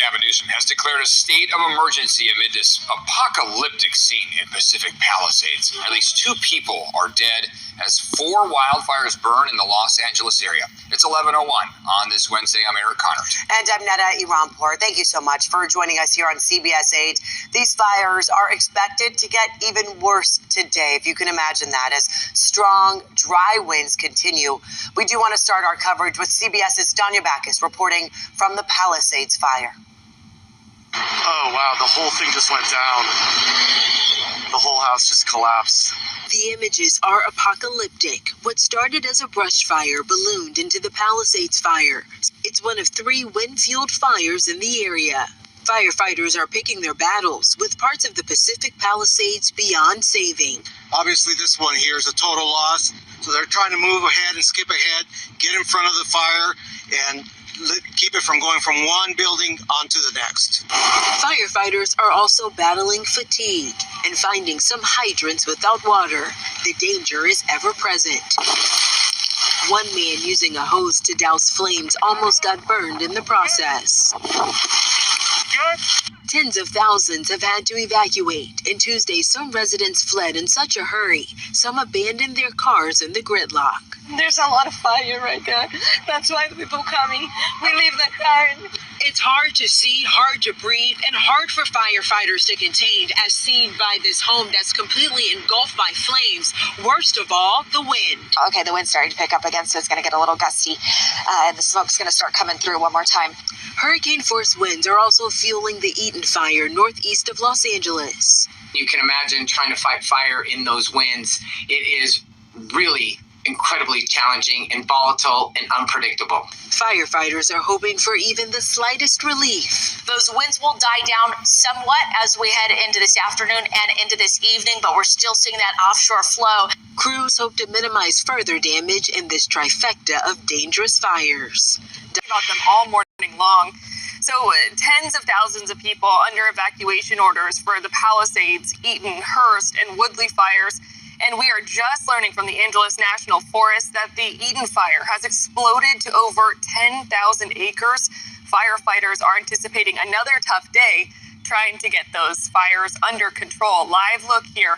Gavin Newsom has declared a state of emergency amid this apocalyptic scene in Pacific Palisades. At least 2 people are dead as 4 wildfires burn in the Los Angeles area. It's 11:01 on this Wednesday. I'm Eric Connors. And I'm Netta Iranpour. Thank you so much for joining us here on CBS 8. These fires are expected to get even worse today, if you can imagine that, as strong, dry winds continue. We do want to start our coverage with CBS's Danya Backus reporting from the Palisades fire. Oh, wow, the whole thing just went down. The whole house just collapsed. The images are apocalyptic. What started as a brush fire ballooned into the Palisades fire. It's one of 3 wind-fueled fires in the area. Firefighters are picking their battles, with parts of the Pacific Palisades beyond saving. Obviously, this one here is a total loss, so they're trying to move ahead and skip ahead, get in front of the fire, and keep it from going from one building onto the next. Firefighters are also battling fatigue and finding some hydrants without water. The danger is ever present. One man using a hose to douse flames almost got burned in the process. Tens of thousands have had to evacuate, and Tuesday some residents fled in such a hurry. Some abandoned their cars in the gridlock. There's a lot of fire right there. That's why the people coming. We leave the car. It's hard to see, hard to breathe, and hard for firefighters to contain, as seen by this home that's completely engulfed by flames. Worst of all, the wind. Okay, the wind's starting to pick up again, so it's going to get a little gusty, and the smoke's going to start coming through one more time. Hurricane-force winds are also fueling the Eaton fire northeast of Los Angeles. You can imagine trying to fight fire in those winds. It is really incredibly challenging and volatile and unpredictable. Firefighters are hoping for even the slightest relief. Those winds will die down somewhat as we head into this afternoon and into this evening, but we're still seeing that offshore flow. Crews hope to minimize further damage in this trifecta of dangerous fires. About them all morning long. So tens of thousands of people under evacuation orders for the Palisades, Eaton, Hearst, and Woodley fires. And we are just learning from the Angeles National Forest that the Eaton fire has exploded to over 10,000 acres. Firefighters are anticipating another tough day trying to get those fires under control. Live look here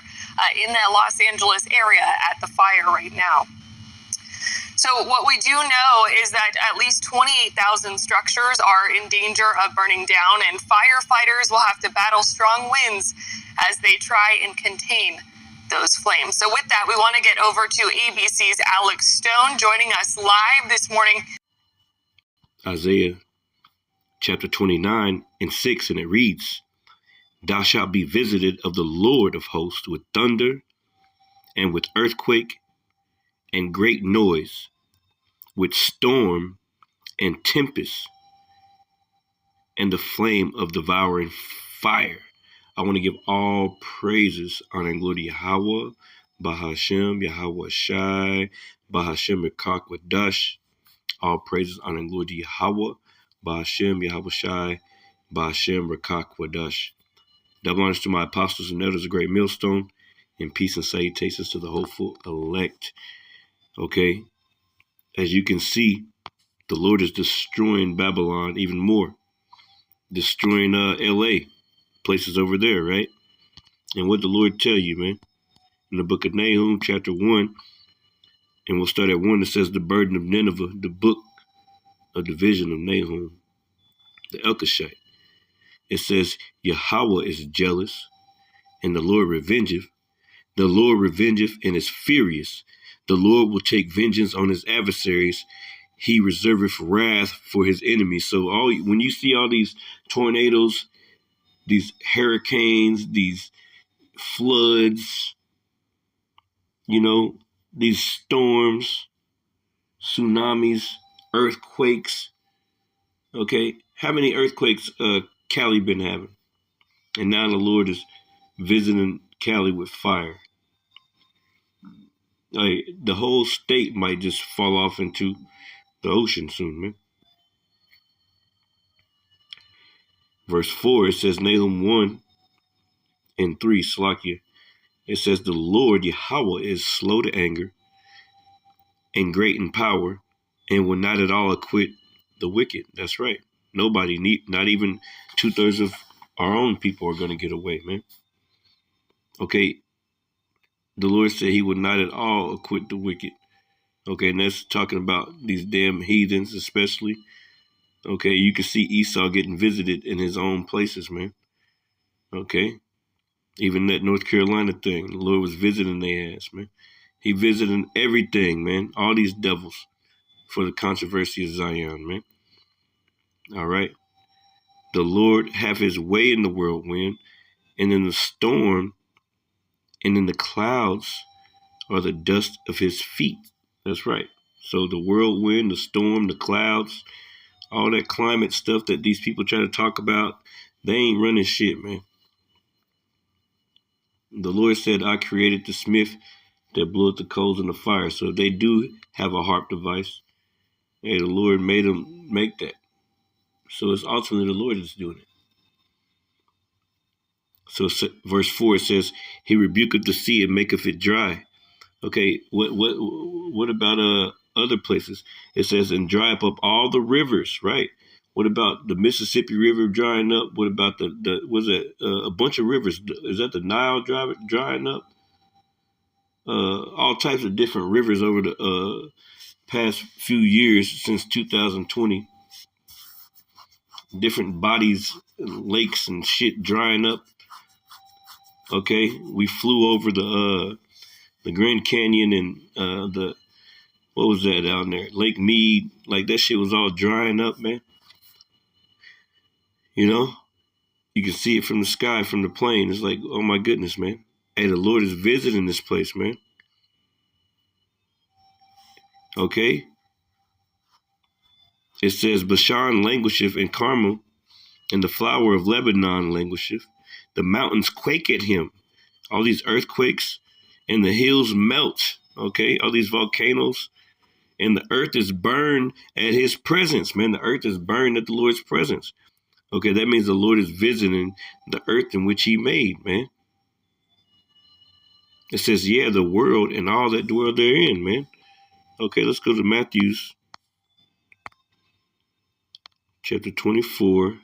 in the Los Angeles area at the fire right now. So what we do know is that at least 28,000 structures are in danger of burning down, and firefighters will have to battle strong winds as they try and contain those flames. So with that, we want to get over to ABC's Alex Stone joining us live this morning. Isaiah chapter 29:6, and it reads, "Thou shalt be visited of the Lord of hosts with thunder and with earthquake and great noise, with storm and tempest and the flame of devouring fire." I want to give all praises, honor, and glory to Yahweh, Bahashem, Yahweh Shai, Bahashem Mekakwadash. All praises, honor, and glory to Yahweh, Bahashem, Yahweh Shai, Bahashem Mekakwadash. Double honors to my apostles and elders, a great millstone, and peace and salutations to the hopeful elect. Okay, as you can see, the Lord is destroying Babylon even more, destroying LA. Places over there, right? And what the Lord tell you, man? In the book of Nahum, chapter 1, and we'll start at 1, it says, the burden of Nineveh, the book of the vision of Nahum, the Elkoshite. It says, Yahweh is jealous, and the Lord revengeth. The Lord revengeth and is furious. The Lord will take vengeance on his adversaries. He reserveth wrath for his enemies. So when you see all these tornadoes, these hurricanes, these floods, these storms, tsunamis, earthquakes. Okay, how many earthquakes Cali been having? And now the Lord is visiting Cali with fire. The whole state might just fall off into the ocean soon, man. Verse 4, it says, Nahum 1:3, Slakia. It says, the Lord Yahweh is slow to anger and great in power, and will not at all acquit the wicked. That's right. Nobody, not even 2/3 of our own people are going to get away, man. Okay, the Lord said he would not at all acquit the wicked. Okay, and that's talking about these damn heathens especially. Okay, you can see Esau getting visited in his own places, man. Okay, even that North Carolina thing, the Lord was visiting their ass, man. He visiting everything, man. All these devils for the controversy of Zion, man. All right. The Lord have his way in the whirlwind, and in the storm, and in the clouds are the dust of his feet. That's right. So the whirlwind, the storm, the clouds, all that climate stuff that these people try to talk about, they ain't running shit, man. The Lord said, I created the smith that bloweth the coals in the fire. So if they do have a harp device, hey, the Lord made them make that. So it's ultimately the Lord that's doing it. So verse 4 says, he rebuketh the sea and maketh it dry. Okay, what about other places? It says, and dry up all the rivers, right? What about the Mississippi River drying up? What about a bunch of rivers? Is that the Nile drying up? All types of different rivers over the past few years since 2020. Different bodies, lakes and shit drying up. Okay, we flew over the Grand Canyon and what was that down there? Lake Mead. Like that shit was all drying up, man. You know? You can see it from the sky, from the plane. It's like, oh my goodness, man. Hey, the Lord is visiting this place, man. Okay? It says, Bashan languisheth and Carmel, and the flower of Lebanon languisheth. The mountains quake at him. All these earthquakes, and the hills melt. Okay? All these volcanoes. And the earth is burned at his presence, man. The earth is burned at the Lord's presence. Okay, that means the Lord is visiting the earth in which he made, man. It says, yeah, the world and all that dwell therein, man. Okay, let's go to Matthew's chapter 24.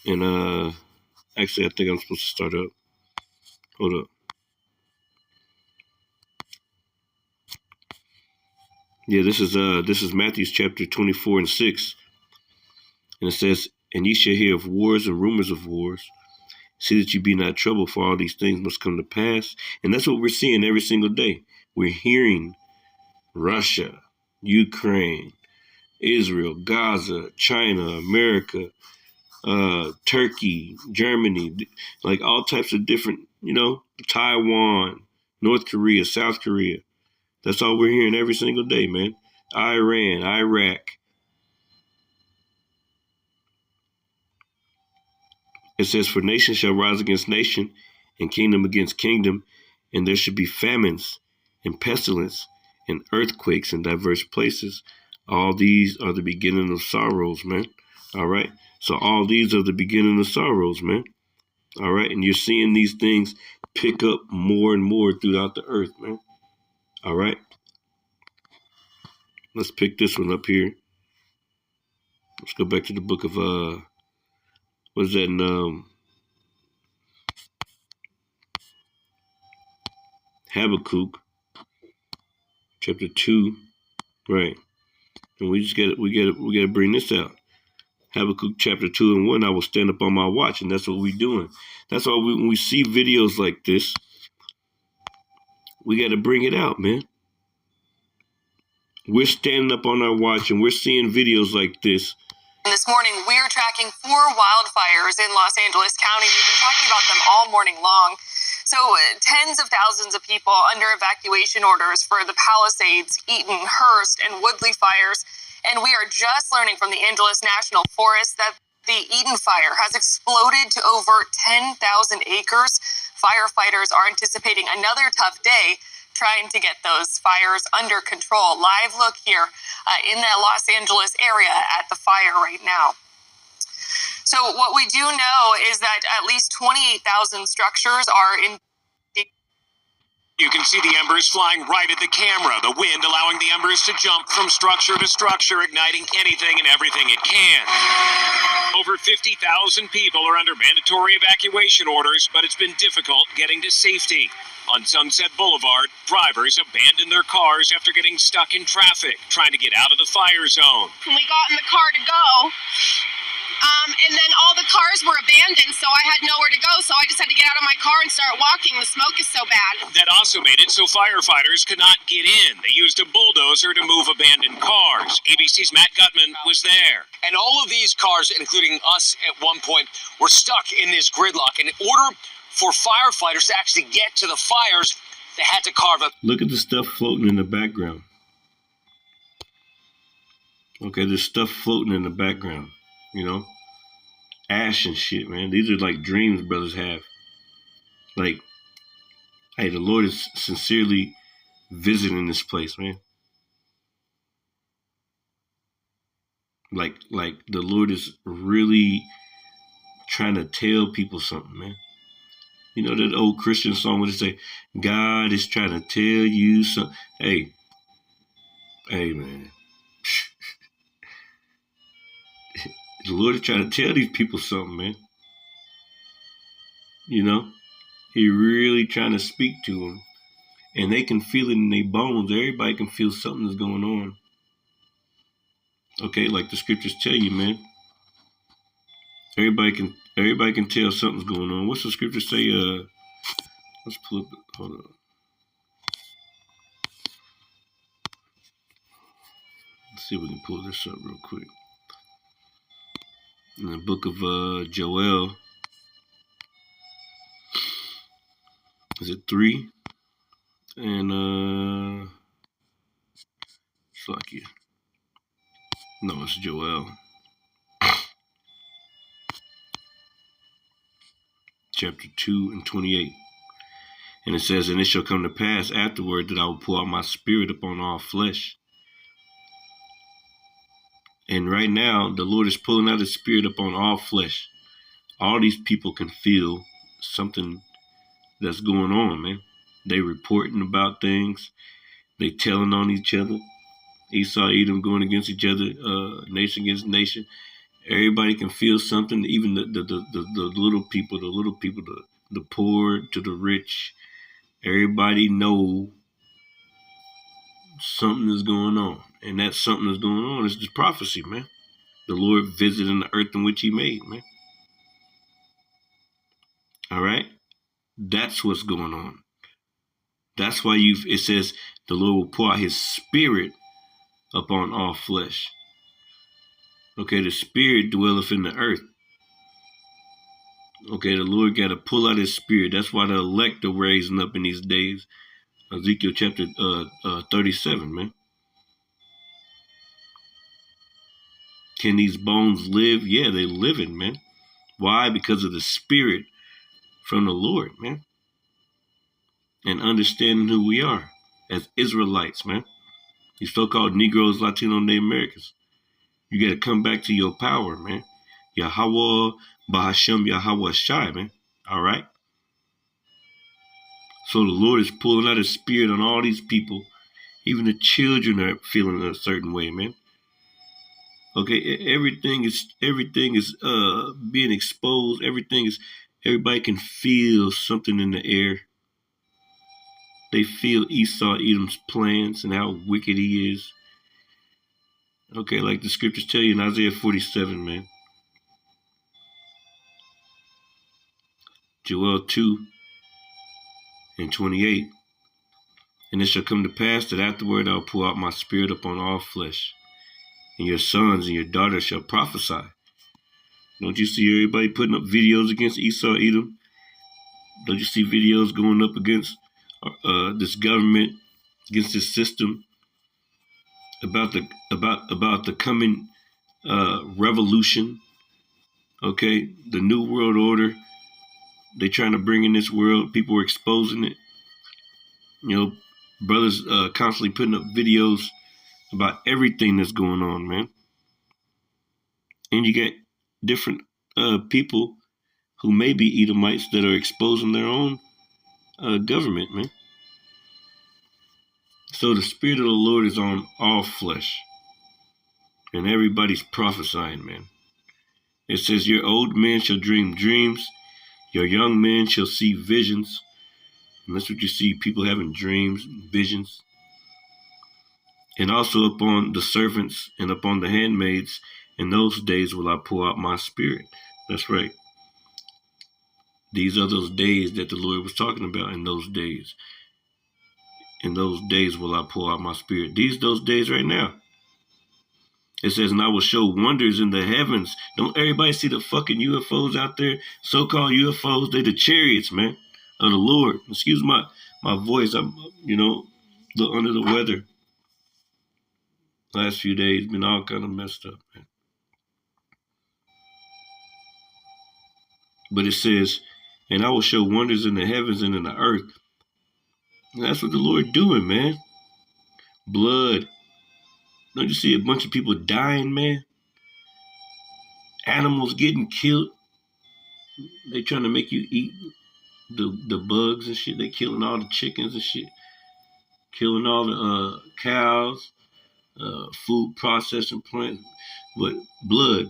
And actually I think I'm supposed to start up. Hold up. Yeah, this is Matthew's chapter 24 and 6. And it says, and ye shall hear of wars and rumors of wars. See that you be not troubled, for all these things must come to pass. And that's what we're seeing every single day. We're hearing Russia, Ukraine, Israel, Gaza, China, America, Turkey, Germany, like all types of different, Taiwan, North Korea, South Korea. That's all we're hearing every single day, man. Iran, Iraq. It says, for nation shall rise against nation, and kingdom against kingdom, and there should be famines and pestilence and earthquakes in diverse places. All these are the beginning of sorrows, man. All right. So all these are the beginning of sorrows, man. All right. And you're seeing these things pick up more and more throughout the earth, man. All right. Let's pick this one up here. Let's go back to the book of, what is that in, Habakkuk, chapter 2, right? And we gotta bring this out. Habakkuk chapter 2 and 1. I will stand up on my watch, and that's what we're doing. That's why when we see videos like this, we got to bring it out, man. We're standing up on our watch, and we're seeing videos like this. This morning, we are tracking 4 wildfires in Los Angeles County. We've been talking about them all morning long. So tens of thousands of people under evacuation orders for the Palisades, Eaton, Hearst, and Woodley fires. And we are just learning from the Angeles National Forest that the Eaton fire has exploded to over 10,000 acres. Firefighters are anticipating another tough day trying to get those fires under control. Live look here in the Los Angeles area at the fire right now. So what we do know is that at least 28,000 structures are in You can see the embers flying right at the camera, the wind allowing the embers to jump from structure to structure, igniting anything and everything it can. Over 50,000 people are under mandatory evacuation orders, but it's been difficult getting to safety. On Sunset Boulevard, drivers abandoned their cars after getting stuck in traffic, trying to get out of the fire zone. We got in the car to go. And then all the cars were abandoned, so I had nowhere to go, so I just had to get out of my car and start walking. The smoke is so bad. That also made it so firefighters could not get in. They used a bulldozer to move abandoned cars. ABC's Matt Gutman was there. And all of these cars, including us at one point, were stuck in this gridlock. And in order for firefighters to actually get to the fires, they had to carve up. Look at the stuff floating in the background. Okay, there's stuff floating in the background, you know? Ash and shit, man. These are like dreams brothers have. Like, hey, the Lord is sincerely visiting this place, man. Like the Lord is really trying to tell people something, man. You know that old Christian song where they say, God is trying to tell you something. Hey, man. The Lord is trying to tell these people something, man. You know, He really trying to speak to them. And they can feel it in their bones. Everybody can feel something that's going on. Okay, like the scriptures tell you, man. Everybody can tell something's going on. What's the scripture say? Let's pull up. Hold on. Let's see if we can pull this up real quick. In the book of Joel, is it 3? And it's like it. No, it's Joel. Chapter 2 and 28. And it says, and it shall come to pass afterward that I will pour out my spirit upon all flesh. And right now, the Lord is pulling out His spirit upon all flesh. All these people can feel something that's going on, man. They reporting about things. They telling on each other. Esau, Edom going against each other, nation against nation. Everybody can feel something, even the little people, the poor to the rich. Everybody know something is going on. And that something that's going on is the prophecy, man. The Lord visiting the earth in which He made, man. All right? That's what's going on. That's why it says the Lord will pour out His spirit upon all flesh. Okay, the spirit dwelleth in the earth. Okay, the Lord got to pull out His spirit. That's why the elect are raising up in these days. Ezekiel chapter 37, man. Can these bones live? Yeah, they living, man. Why? Because of the spirit from the Lord, man. And understanding who we are as Israelites, man. These so-called Negroes, Latino, Native Americans. You got to come back to your power, man. Yahweh, Bahashem, Yahweh Shai, man. All right? So the Lord is pulling out His spirit on all these people. Even the children are feeling a certain way, man. Okay, everything is being exposed. Everybody can feel something in the air. They feel Esau, Edom's plans and how wicked he is. Okay, like the scriptures tell you in Isaiah 47, man. Joel 2 and 28. And it shall come to pass that afterward I will pour out my spirit upon all flesh. And your sons and your daughters shall prophesy. Don't you see everybody putting up videos against Esau, Edom? Don't you see videos going up against this government, against this system, about the coming revolution? Okay, the new world order. They trying to bring in this world. People are exposing it. You know, brothers constantly putting up videos about everything that's going on, man. And you get different people who may be Edomites that are exposing their own government, man. So the Spirit of the Lord is on all flesh. And everybody's prophesying, man. It says, your old men shall dream dreams. Your young men shall see visions. And that's what you see, people having dreams, visions. And also upon the servants and upon the handmaids, in those days will I pour out my Spirit. That's right. These are those days that the Lord was talking about. In those days. In those days will I pour out my Spirit. Those days right now. It says, and I will show wonders in the heavens. Don't everybody see the fucking UFOs out there? So-called UFOs. They the chariots, man, of the Lord. Excuse my voice. I'm, a little under the weather. Last few days been all kind of messed up, man. But it says, and I will show wonders in the heavens and in the earth. And that's what the Lord doing, man. Blood. Don't you see a bunch of people dying, man? Animals getting killed. They trying to make you eat the bugs and shit. They killing all the chickens and shit. Killing all the cows, food processing plants. But blood.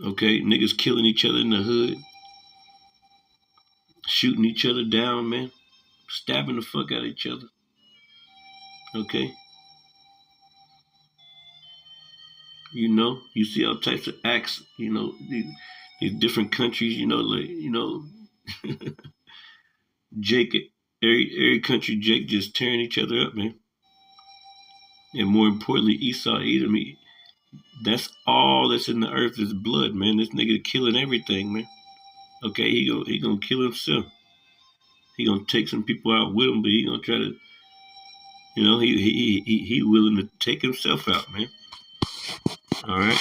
Okay, niggas killing each other in the hood. Shooting each other down, man. Stabbing the fuck out of each other. Okay. You see all types of acts, these different countries, Jake, every country, Jake just tearing each other up, man. And more importantly, Esau, Edom, that's all that's in the earth is blood, man. This nigga killing everything, man. Okay, he gonna kill himself. He gonna take some people out with him, but he gonna try to, he willing to take himself out, man. All right.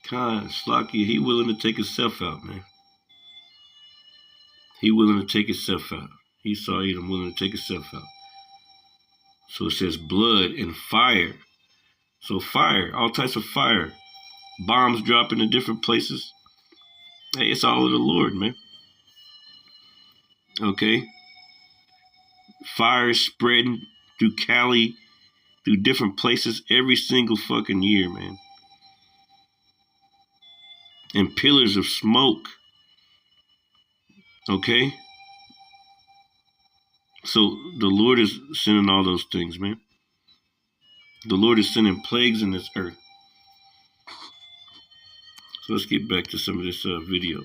Khan, Slacky, he willing to take himself out, man. He willing to take himself out. He saw Edom willing to take himself out. So it says blood and fire. So fire, all types of fire. Bombs dropping in different places. Hey, it's all of the Lord, man. Okay. Fire spreading through Cali, through different places every single fucking year, man. And pillars of smoke. Okay. So the Lord is sending all those things, man. The Lord is sending plagues in this earth. So let's get back to some of this video.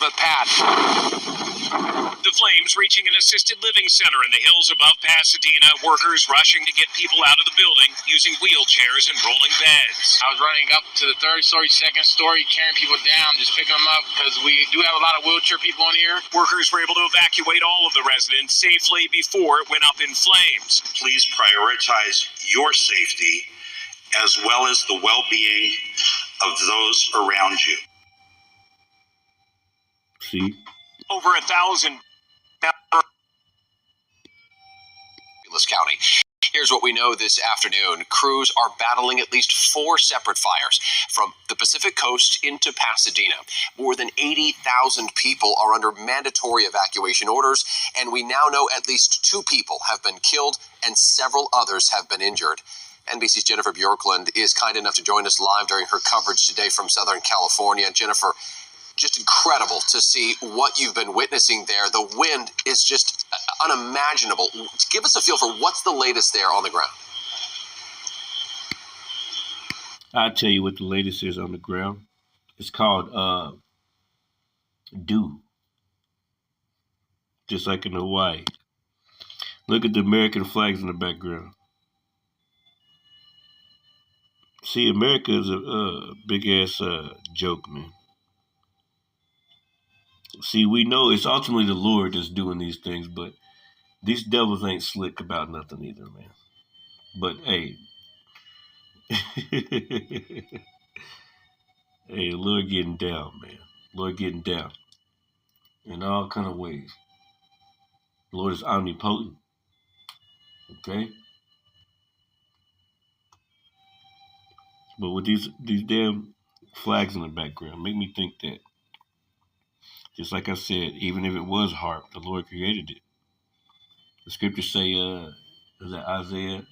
The pad. The flames reaching an assisted living center in the hills above Pasadena. Workers rushing to get people out of the building using wheelchairs and rolling beds. I was running up to the third story, second story, carrying people down, just picking them up because we do have a lot of wheelchair people in here. Workers were able to evacuate all of the residents safely before it went up in flames. Please prioritize your safety as well as the well-being of those around you. See? Over 1,000. County. Here's what we know this afternoon. Crews are battling at least 4 separate fires from the Pacific coast into Pasadena. More than 80,000 people are under mandatory evacuation orders, and we now know at least 2 people have been killed and several others have been injured. NBC's Jennifer Bjorklund is kind enough to join us live during her coverage today from Southern California. Jennifer, just incredible to see what you've been witnessing there. The wind is just unimaginable. Give us a feel for what's the latest there on the ground. I'll tell you what the latest is on the ground. It's called dew. Just like in Hawaii. Look at the American flags in the background. See, America is a big-ass joke, man. See, we know it's ultimately the Lord that's doing these things, but these devils ain't slick about nothing either, man. But, hey. Hey, the Lord getting down, man. Lord getting down. In all kind of ways. The Lord is omnipotent. Okay? But with these damn flags in the background, make me think that, just like I said, even if it was harp, the Lord created it. The scriptures say, is that Isaiah?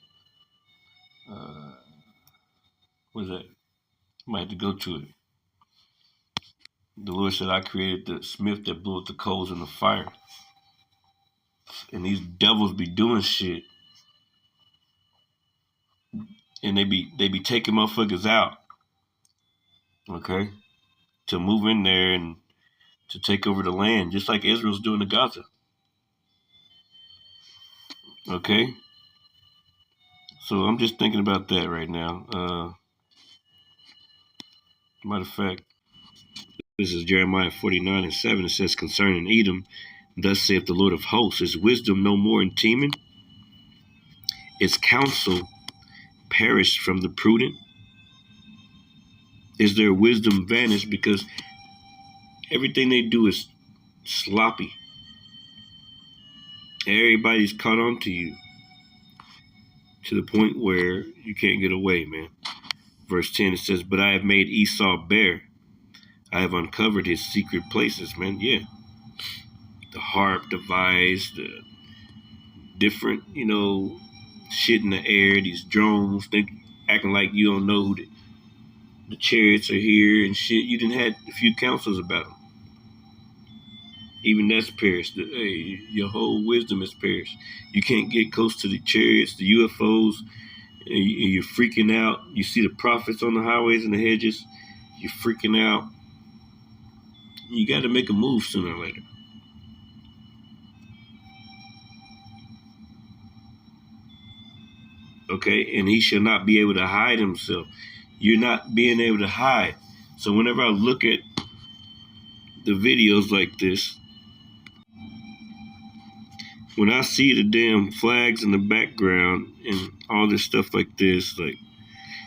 What is that? I might have to go to it. The Lord said, I created the smith that blew up the coals in the fire. And these devils be doing shit. And they be taking motherfuckers out. Okay? To move in there and to take over the land, just like Israel's doing to Gaza. Okay? So I'm just thinking about that right now. Matter of fact, this is Jeremiah 49:7. It says, concerning Edom, thus saith the Lord of hosts, is wisdom no more in Teman? Is counsel perished from the prudent? Is their wisdom vanished? Because everything they do is sloppy. Everybody's caught on to you to the point where you can't get away, man. Verse 10, it says, but I have made Esau bare. I have uncovered his secret places, man. Yeah. The harp device, the different, shit in the air, these drones, they acting like you don't know who the chariots are here and shit. You didn't have a few counsels about them. Even that's perished. Hey, your whole wisdom is perished. You can't get close to the chariots, the UFOs, and you're freaking out. You see the prophets on the highways and the hedges, you're freaking out. You got to make a move sooner or later. Okay, and he shall not be able to hide himself. You're not being able to hide. So whenever I look at the videos like this, when I see the damn flags in the background and all this stuff like this, like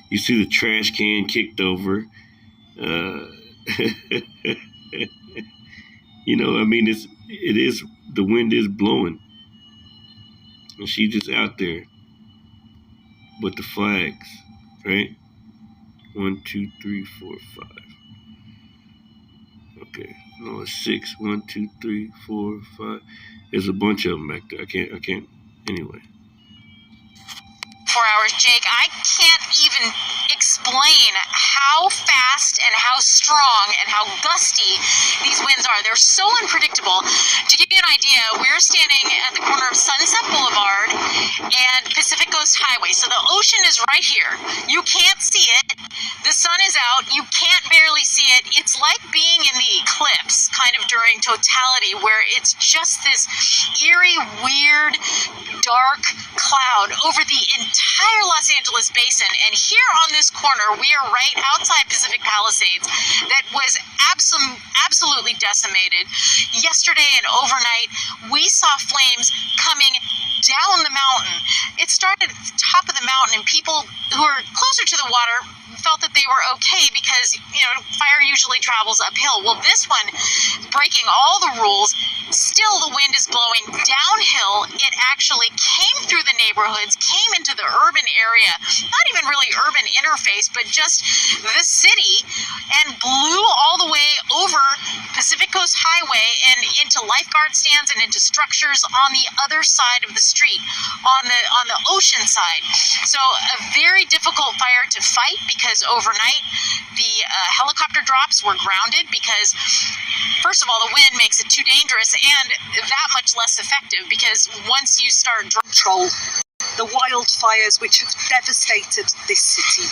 you see the trash can kicked over, the wind is blowing, and she's just out there with the flags, right? 1, 2, 3, 4, 5. Okay, no, it's 6. 1, 2, 3, 4, 5. There's a bunch of them back there. I can't. Anyway. 4 hours, Jake. I can't even explain how fast and how strong and how gusty these winds are. They're so unpredictable. To give you an idea, we're standing at the corner of Sunset Boulevard and Pacific Coast Highway. So the ocean is right here. You can't see it. The sun is out. You can't barely see it. It's like being in the eclipse, kind of during totality, where it's just this eerie, weird, dark cloud over the entire Los Angeles basin. And here on this corner, we are right outside Pacific Palisades that was absolutely decimated. Yesterday and overnight, we saw flames coming down the mountain. It started at the top of the mountain, and people who are closer to the water felt that they were okay because, fire usually travels uphill. Well, this one, breaking all the rules, still the wind is blowing downhill. It actually came through the neighborhoods, came into the urban area, not even really urban interface, but just the city, and blew all the way over Pacific Coast Highway and into lifeguard stands and into structures on the other side of the street, on the ocean side. So a very difficult fire to fight because overnight the helicopter drops were grounded because, first of all, the wind makes it too dangerous and that much less effective because once you start control the wildfires which have devastated this city.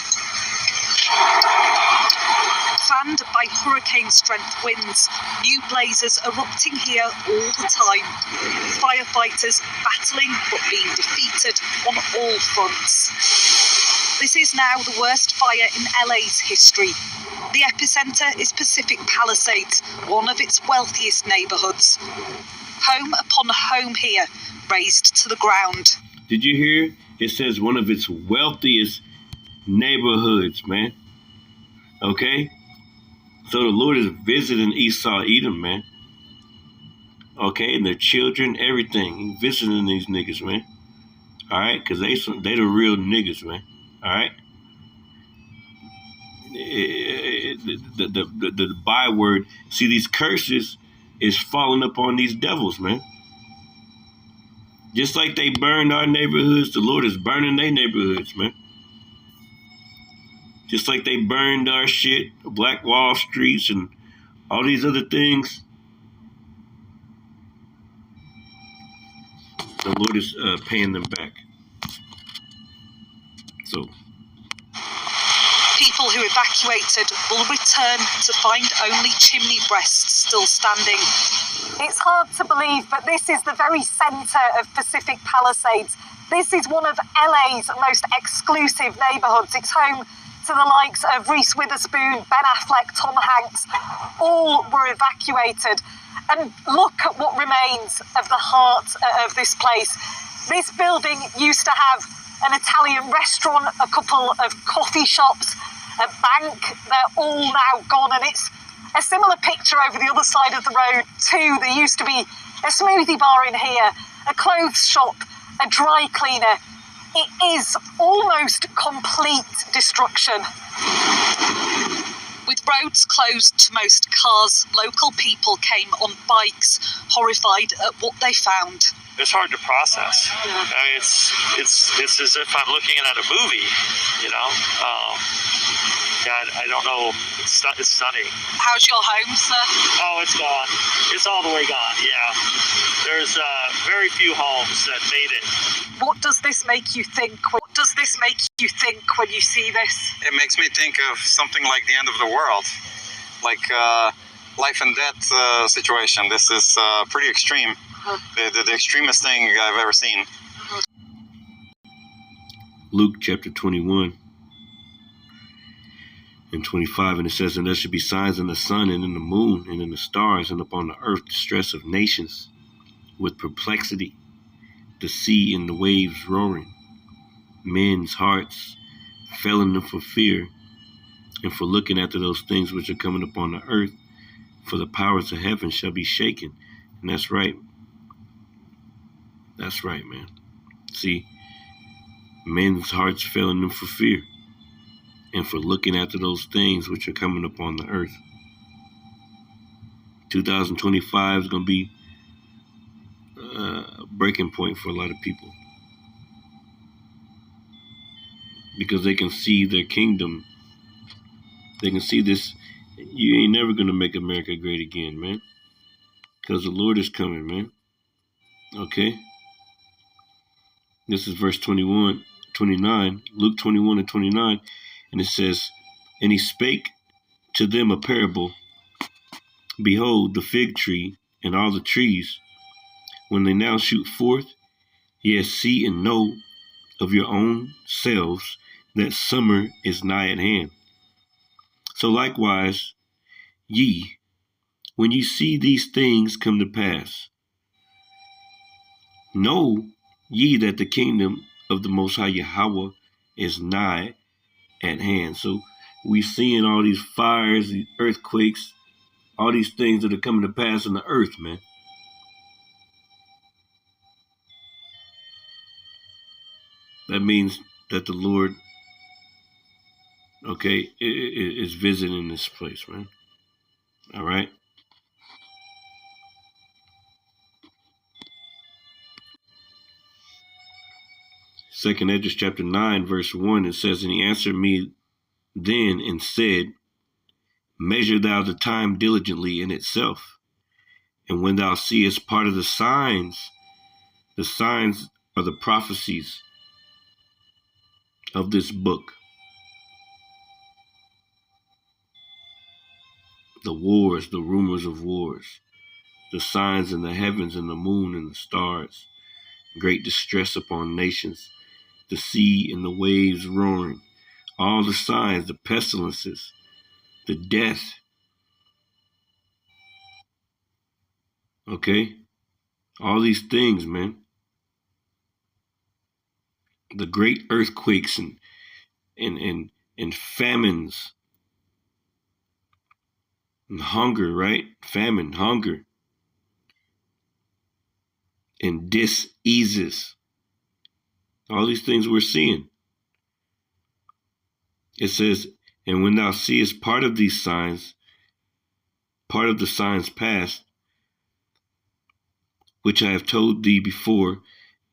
Fanned by hurricane-strength winds, new blazes erupting here all the time. Firefighters battling but being defeated on all fronts. This is now the worst fire in LA's history. The epicenter is Pacific Palisades, one of its wealthiest neighborhoods. Home upon home here, razed to the ground. Did you hear? It says one of its wealthiest neighborhoods, man. Okay? So the Lord is visiting Esau, Edom, man. Okay? And their children, everything. He's visiting these niggas, man. All right? Because they the real niggas, man. All right? The byword, see, these curses is falling upon these devils, man. Just like they burned our neighborhoods, the Lord is burning their neighborhoods, man. Just like they burned our shit, Black Wall Streets and all these other things, the Lord is paying them back. So people who evacuated will return to find only chimney breasts still standing. It's hard to believe, but this is the very centre of Pacific Palisades. This is one of LA's most exclusive neighbourhoods. It's home to the likes of Reese Witherspoon, Ben Affleck, Tom Hanks. All were evacuated. And look at what remains of the heart of this place. This building used to have an Italian restaurant, a couple of coffee shops, a bank. They're all now gone, and it's a similar picture over the other side of the road too. There used to be a smoothie bar in here, a clothes shop, a dry cleaner. It is almost complete destruction. With roads closed to most cars, local people came on bikes, horrified at what they found. It's hard to process. I mean, it's as if I'm looking at a movie, you know. I don't know. It's stunning. How's your home, sir? Oh, it's gone. It's all the way gone. Yeah. There's very few homes that made it. What does this make you think? What does this make you think when you see this? It makes me think of something like the end of the world, like life and death situation. This is pretty extreme. The extremest thing I've ever seen. Luke chapter 21 and 25, and it says, and there should be signs in the sun and in the moon and in the stars, and upon the earth distress of nations with perplexity, the sea and the waves roaring. Men's hearts failing them for fear and for looking after those things which are coming upon the earth, for the powers of heaven shall be shaken. And that's right. That's right, man. See, men's hearts failing them for fear and for looking after those things which are coming upon the earth. 2025 is going to be a breaking point for a lot of people, because they can see their kingdom. They can see this. You ain't never going to make America great again, man, because the Lord is coming, man. Okay? This is verse 29, Luke 21 and 29, and it says, and he spake to them a parable. Behold, the fig tree and all the trees, when they now shoot forth, yes, see and know of your own selves that summer is nigh at hand. So likewise, ye, when ye see these things come to pass, know ye that the kingdom of the Most High Yahweh is nigh at hand. So we seeing all these fires, these earthquakes, all these things that are coming to pass on the earth, man. That means that the Lord, okay, is visiting this place, man. All right. Second Esdras chapter 9, verse 1, it says, and he answered me then and said, measure thou the time diligently in itself. And when thou seest part of the signs are the prophecies of this book. The wars, the rumors of wars, the signs in the heavens and the moon and the stars, great distress upon nations, the sea and the waves roaring, all the signs, the pestilences, the death. Okay? All these things, man. The great earthquakes and famines. And hunger, right? Famine, hunger. And diseases. All these things we're seeing. It says, And when thou seest part of these signs, part of the signs past, which I have told thee before,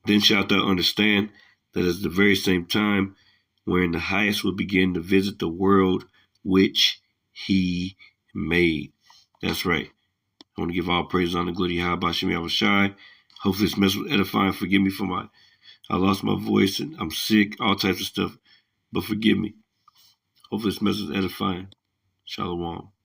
then shalt thou understand that at the very same time wherein the highest will begin to visit the world which he made. That's right. I want to give all praise on the glory to Yahweh Shem Yahushai. Hopefully this message was edifying. Forgive me for I lost my voice and I'm sick, all types of stuff. But forgive me. Hopefully this message is edifying. Shalom.